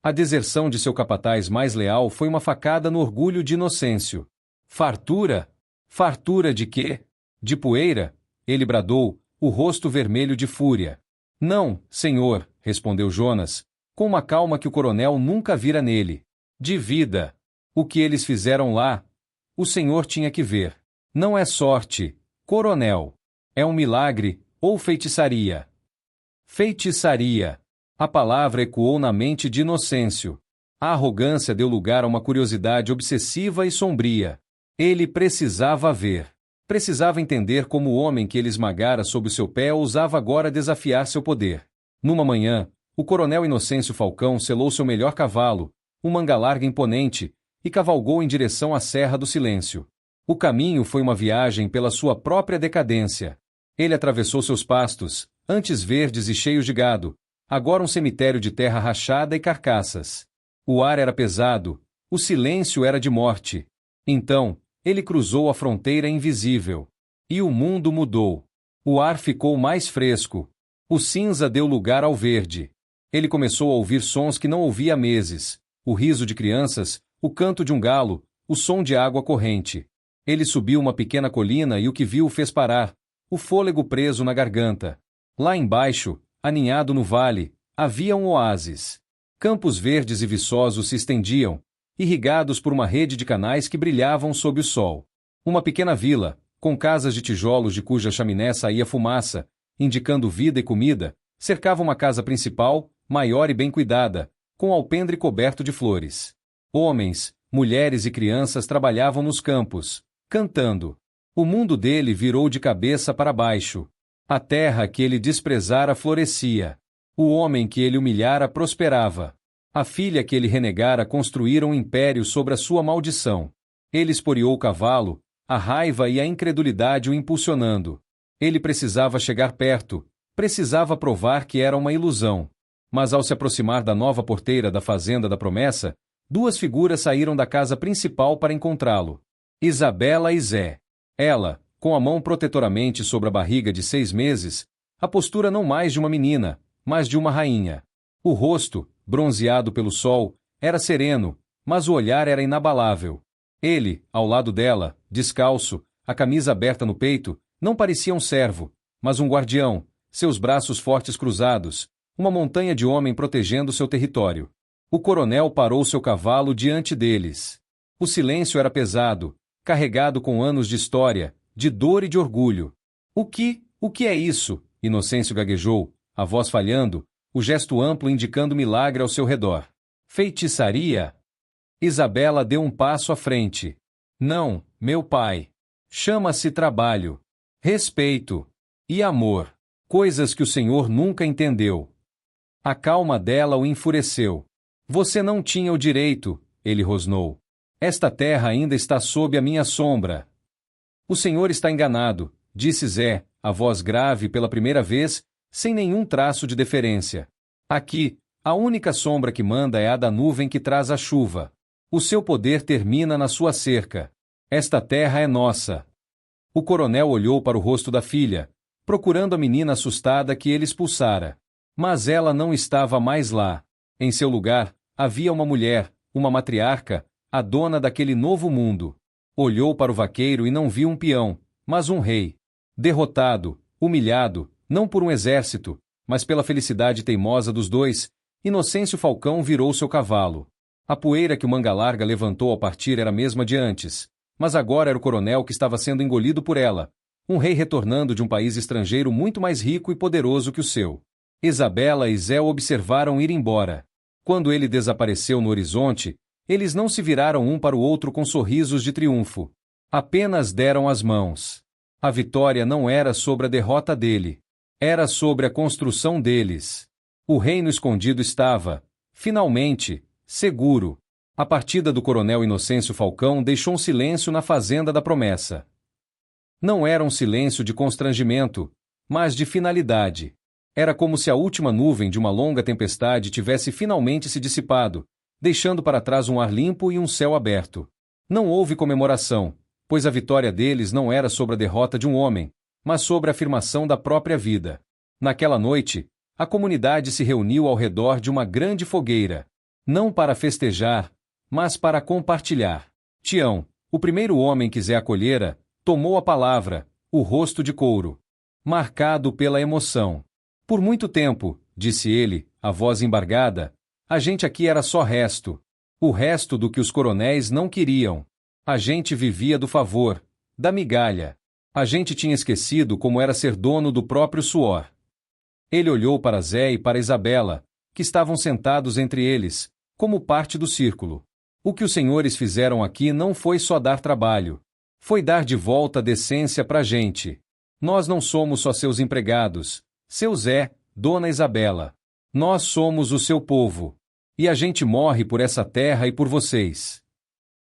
S1: A deserção de seu capataz mais leal foi uma facada no orgulho de Inocêncio. Fartura? Fartura de quê? De poeira? Ele bradou, o rosto vermelho de fúria. Não, senhor, respondeu Jonas, com uma calma que o coronel nunca vira nele. De vida. O que eles fizeram lá, o senhor tinha que ver. Não é sorte, coronel. É um milagre, ou feitiçaria. Feitiçaria. A palavra ecoou na mente de Inocêncio. A arrogância deu lugar a uma curiosidade obsessiva e sombria. Ele precisava ver. Precisava entender como o homem que ele esmagara sob o seu pé ousava agora desafiar seu poder. Numa manhã, o coronel Inocêncio Falcão selou seu melhor cavalo, um manga larga imponente, e cavalgou em direção à Serra do Silêncio. O caminho foi uma viagem pela sua própria decadência. Ele atravessou seus pastos, antes verdes e cheios de gado, agora um cemitério de terra rachada e carcaças. O ar era pesado, o silêncio era de morte. Então, ele cruzou a fronteira invisível. E o mundo mudou. O ar ficou mais fresco. O cinza deu lugar ao verde. Ele começou a ouvir sons que não ouvia há meses. O riso de crianças, o canto de um galo, o som de água corrente. Ele subiu uma pequena colina e o que viu o fez parar, o fôlego preso na garganta. Lá embaixo, aninhado no vale, havia um oásis. Campos verdes e viçosos se estendiam, irrigados por uma rede de canais que brilhavam sob o sol. Uma pequena vila, com casas de tijolos de cuja chaminé saía fumaça, indicando vida e comida, cercava uma casa principal, maior e bem cuidada, com alpendre coberto de flores. Homens, mulheres e crianças trabalhavam nos campos, cantando. O mundo dele virou de cabeça para baixo. A terra que ele desprezara florescia. O homem que ele humilhara prosperava. A filha que ele renegara construíra um império sobre a sua maldição. Ele esporeou o cavalo, a raiva e a incredulidade o impulsionando. Ele precisava chegar perto, precisava provar que era uma ilusão. Mas ao se aproximar da nova porteira da Fazenda da Promessa, 2 figuras saíram da casa principal para encontrá-lo. Isabela e Zé. Ela, com a mão protetoramente sobre a barriga de 6 meses, a postura não mais de uma menina, mas de uma rainha. O rosto, bronzeado pelo sol, era sereno, mas o olhar era inabalável. Ele, ao lado dela, descalço, a camisa aberta no peito, não parecia um servo, mas um guardião, seus braços fortes cruzados, uma montanha de homem protegendo seu território. O coronel parou seu cavalo diante deles. O silêncio era pesado, carregado com anos de história, de dor e de orgulho. O que é isso? Inocêncio gaguejou, a voz falhando, o gesto amplo indicando milagre ao seu redor. Feitiçaria? Isabela deu um passo à frente. Não, meu pai. Chama-se trabalho, respeito e amor, coisas que o senhor nunca entendeu. A calma dela o enfureceu. Você não tinha o direito, ele rosnou. Esta terra ainda está sob a minha sombra. O senhor está enganado, disse Zé, a voz grave pela primeira vez, sem nenhum traço de deferência. Aqui, a única sombra que manda é a da nuvem que traz a chuva. O seu poder termina na sua cerca. Esta terra é nossa. O coronel olhou para o rosto da filha, procurando a menina assustada que ele expulsara. Mas ela não estava mais lá. Em seu lugar, havia uma mulher, uma matriarca, a dona daquele novo mundo. Olhou para o vaqueiro e não viu um peão, mas um rei. Derrotado, humilhado, não por um exército, mas pela felicidade teimosa dos dois, Inocêncio Falcão virou seu cavalo. A poeira que o Manga Larga levantou ao partir era a mesma de antes, mas agora era o coronel que estava sendo engolido por ela, um rei retornando de um país estrangeiro muito mais rico e poderoso que o seu. Isabela e Zé o observaram ir embora. Quando ele desapareceu no horizonte, eles não se viraram um para o outro com sorrisos de triunfo. Apenas deram as mãos. A vitória não era sobre a derrota dele. Era sobre a construção deles. O reino escondido estava, finalmente, seguro. A partida do coronel Inocêncio Falcão deixou um silêncio na fazenda da promessa. Não era um silêncio de constrangimento, mas de finalidade. Era como se a última nuvem de uma longa tempestade tivesse finalmente se dissipado, deixando para trás um ar limpo e um céu aberto. Não houve comemoração, pois a vitória deles não era sobre a derrota de um homem, mas sobre a afirmação da própria vida. Naquela noite, a comunidade se reuniu ao redor de uma grande fogueira, não para festejar, mas para compartilhar. Tião, o primeiro homem que Zé acolhera, tomou a palavra, o rosto de couro, marcado pela emoção. Por muito tempo, disse ele, a voz embargada, a gente aqui era só resto. O resto do que os coronéis não queriam. A gente vivia do favor, da migalha. A gente tinha esquecido como era ser dono do próprio suor. Ele olhou para Zé e para Isabela, que estavam sentados entre eles, como parte do círculo. O que os senhores fizeram aqui não foi só dar trabalho. Foi dar de volta a decência pra gente. Nós não somos só seus empregados, seu Zé, dona Isabela. Nós somos o seu povo. E a gente morre por essa terra e por vocês.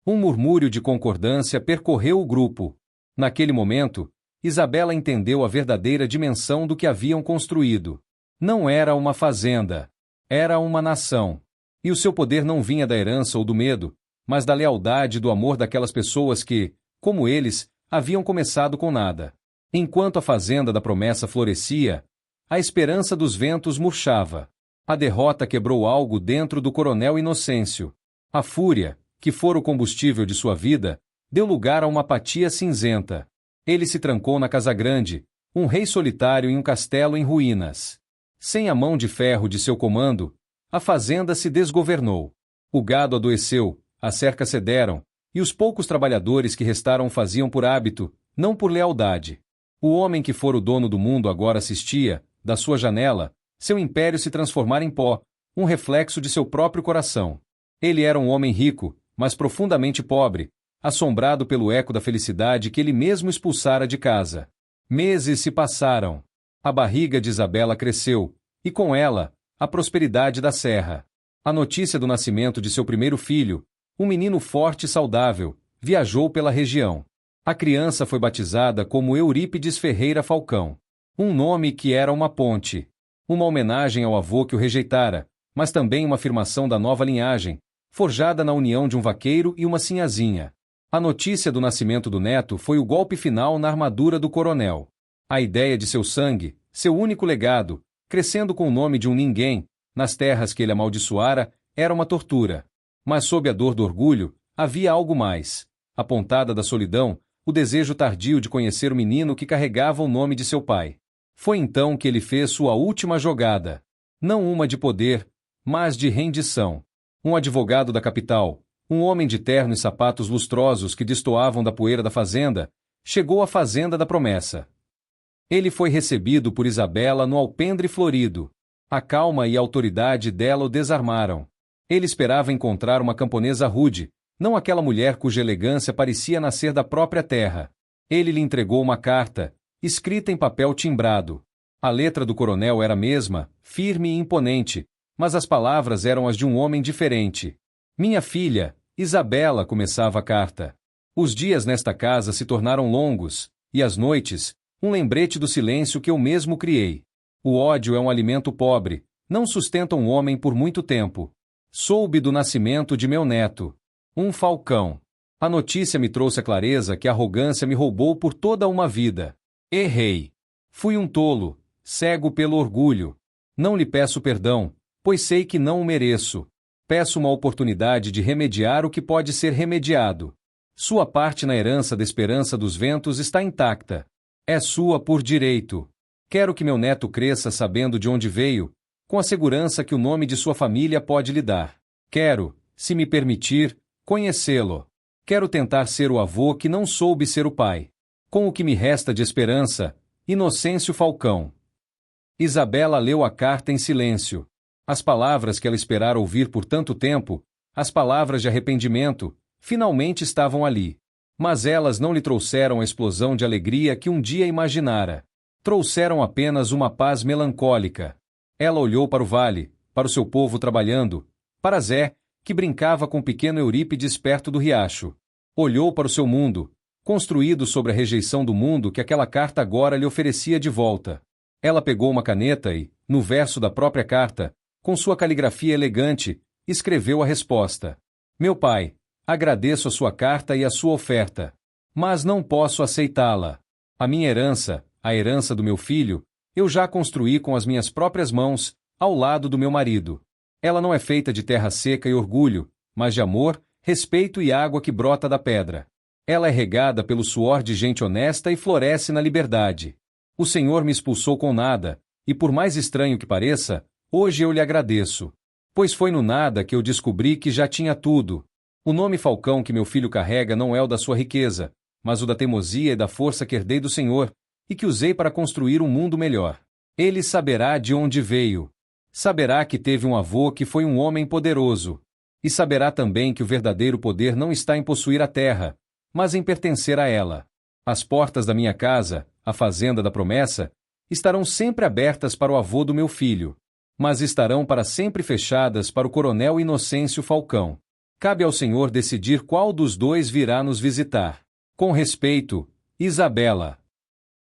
S1: Um murmúrio de concordância percorreu o grupo. Naquele momento, Isabela entendeu a verdadeira dimensão do que haviam construído. Não era uma fazenda. Era uma nação. E o seu poder não vinha da herança ou do medo, mas da lealdade e do amor daquelas pessoas que, como eles, haviam começado com nada. Enquanto a fazenda da promessa florescia, a esperança dos ventos murchava. A derrota quebrou algo dentro do coronel Inocêncio. A fúria, que fora o combustível de sua vida, deu lugar a uma apatia cinzenta. Ele se trancou na casa grande, um rei solitário em um castelo em ruínas. Sem a mão de ferro de seu comando, a fazenda se desgovernou. O gado adoeceu, as cercas cederam, e os poucos trabalhadores que restaram faziam por hábito, não por lealdade. O homem que fora o dono do mundo agora assistia, da sua janela, seu império se transformar em pó, um reflexo de seu próprio coração. Ele era um homem rico, mas profundamente pobre, assombrado pelo eco da felicidade que ele mesmo expulsara de casa. Meses se passaram. A barriga de Isabela cresceu, e com ela, a prosperidade da serra. A notícia do nascimento de seu primeiro filho, um menino forte e saudável, viajou pela região. A criança foi batizada como Eurípides Ferreira Falcão, um nome que era uma ponte. Uma homenagem ao avô que o rejeitara, mas também uma afirmação da nova linhagem, forjada na união de um vaqueiro e uma sinhazinha. A notícia do nascimento do neto foi o golpe final na armadura do coronel. A ideia de seu sangue, seu único legado, crescendo com o nome de um ninguém, nas terras que ele amaldiçoara, era uma tortura. Mas sob a dor do orgulho, havia algo mais. A pontada da solidão, o desejo tardio de conhecer o menino que carregava o nome de seu pai. Foi então que ele fez sua última jogada. Não uma de poder, mas de rendição. Um advogado da capital, um homem de terno e sapatos lustrosos que destoavam da poeira da fazenda, chegou à fazenda da promessa. Ele foi recebido por Isabela no alpendre florido. A calma e a autoridade dela o desarmaram. Ele esperava encontrar uma camponesa rude, não aquela mulher cuja elegância parecia nascer da própria terra. Ele lhe entregou uma carta, escrita em papel timbrado. A letra do coronel era a mesma, firme e imponente, mas as palavras eram as de um homem diferente. Minha filha, Isabela, começava a carta. Os dias nesta casa se tornaram longos, e as noites, um lembrete do silêncio que eu mesmo criei. O ódio é um alimento pobre, não sustenta um homem por muito tempo. Soube do nascimento de meu neto. Um falcão. A notícia me trouxe a clareza que a arrogância me roubou por toda uma vida. Errei. Fui um tolo, cego pelo orgulho. Não lhe peço perdão, pois sei que não o mereço. Peço uma oportunidade de remediar o que pode ser remediado. Sua parte na herança da esperança dos ventos está intacta. É sua por direito. Quero que meu neto cresça sabendo de onde veio, com a segurança que o nome de sua família pode lhe dar. Quero, se me permitir, conhecê-lo. Quero tentar ser o avô que não soube ser o pai. Com o que me resta de esperança, Inocêncio Falcão. Isabela leu a carta em silêncio. As palavras que ela esperara ouvir por tanto tempo, as palavras de arrependimento, finalmente estavam ali. Mas elas não lhe trouxeram a explosão de alegria que um dia imaginara. Trouxeram apenas uma paz melancólica. Ela olhou para o vale, para o seu povo trabalhando, para Zé, que brincava com o pequeno Eurípides perto do riacho. Olhou para o seu mundo, construído sobre a rejeição do mundo que aquela carta agora lhe oferecia de volta. Ela pegou uma caneta e, no verso da própria carta, com sua caligrafia elegante, escreveu a resposta. Meu pai, agradeço a sua carta e a sua oferta, mas não posso aceitá-la. A minha herança, a herança do meu filho, eu já construí com as minhas próprias mãos, ao lado do meu marido. Ela não é feita de terra seca e orgulho, mas de amor, respeito e água que brota da pedra. Ela é regada pelo suor de gente honesta e floresce na liberdade. O Senhor me expulsou com nada, e por mais estranho que pareça, hoje eu lhe agradeço. Pois foi no nada que eu descobri que já tinha tudo. O nome Falcão que meu filho carrega não é o da sua riqueza, mas o da teimosia e da força que herdei do Senhor, e que usei para construir um mundo melhor. Ele saberá de onde veio. Saberá que teve um avô que foi um homem poderoso. E saberá também que o verdadeiro poder não está em possuir a terra, mas em pertencer a ela. As portas da minha casa, a fazenda da promessa, estarão sempre abertas para o avô do meu filho, mas estarão para sempre fechadas para o coronel Inocêncio Falcão. Cabe ao Senhor decidir qual dos dois virá nos visitar. Com respeito, Isabela.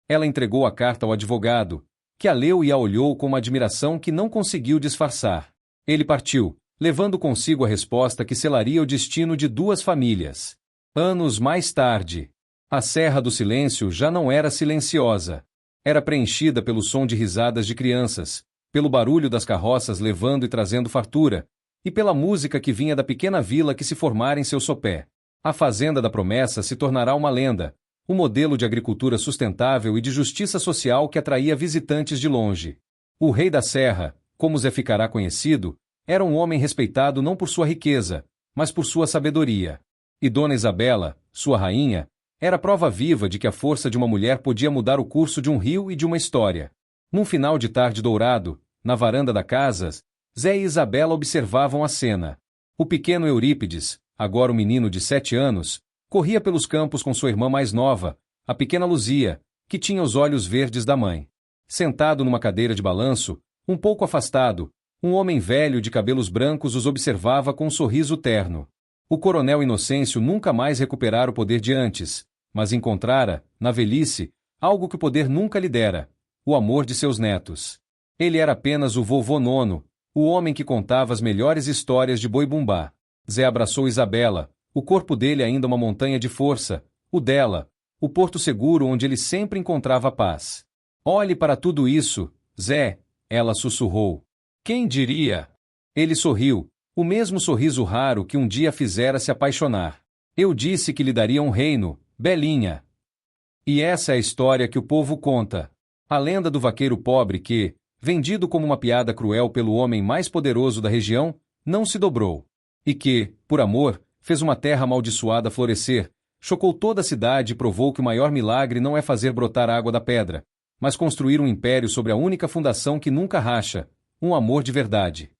S1: Ela entregou a carta ao advogado, que a leu e a olhou com uma admiração que não conseguiu disfarçar. Ele partiu, levando consigo a resposta que selaria o destino de duas famílias. Anos mais tarde, a Serra do Silêncio já não era silenciosa. Era preenchida pelo som de risadas de crianças, pelo barulho das carroças levando e trazendo fartura, e pela música que vinha da pequena vila que se formara em seu sopé. A Fazenda da Promessa se tornará uma lenda, um modelo de agricultura sustentável e de justiça social que atraía visitantes de longe. O Rei da Serra, como Zé ficará conhecido, era um homem respeitado não por sua riqueza, mas por sua sabedoria. E Dona Isabela, sua rainha, era prova viva de que a força de uma mulher podia mudar o curso de um rio e de uma história. Num final de tarde dourado, na varanda da casa, Zé e Isabela observavam a cena. O pequeno Eurípides, agora um menino de 7 anos, corria pelos campos com sua irmã mais nova, a pequena Luzia, que tinha os olhos verdes da mãe. Sentado numa cadeira de balanço, um pouco afastado, um homem velho de cabelos brancos os observava com um sorriso terno. O coronel Inocêncio nunca mais recuperara o poder de antes, mas encontrara, na velhice, algo que o poder nunca lhe dera: o amor de seus netos. Ele era apenas o vovô Nono, o homem que contava as melhores histórias de Boi-Bumbá. Zé abraçou Isabela, o corpo dele ainda uma montanha de força, o dela, o porto seguro onde ele sempre encontrava paz. Olhe para tudo isso, Zé, ela sussurrou. Quem diria? Ele sorriu, o mesmo sorriso raro que um dia fizera se apaixonar. Eu disse que lhe daria um reino, Belinha. E essa é a história que o povo conta. A lenda do vaqueiro pobre que, vendido como uma piada cruel pelo homem mais poderoso da região, não se dobrou. E que, por amor, fez uma terra amaldiçoada florescer, chocou toda a cidade e provou que o maior milagre não é fazer brotar água da pedra, mas construir um império sobre a única fundação que nunca racha, um amor de verdade.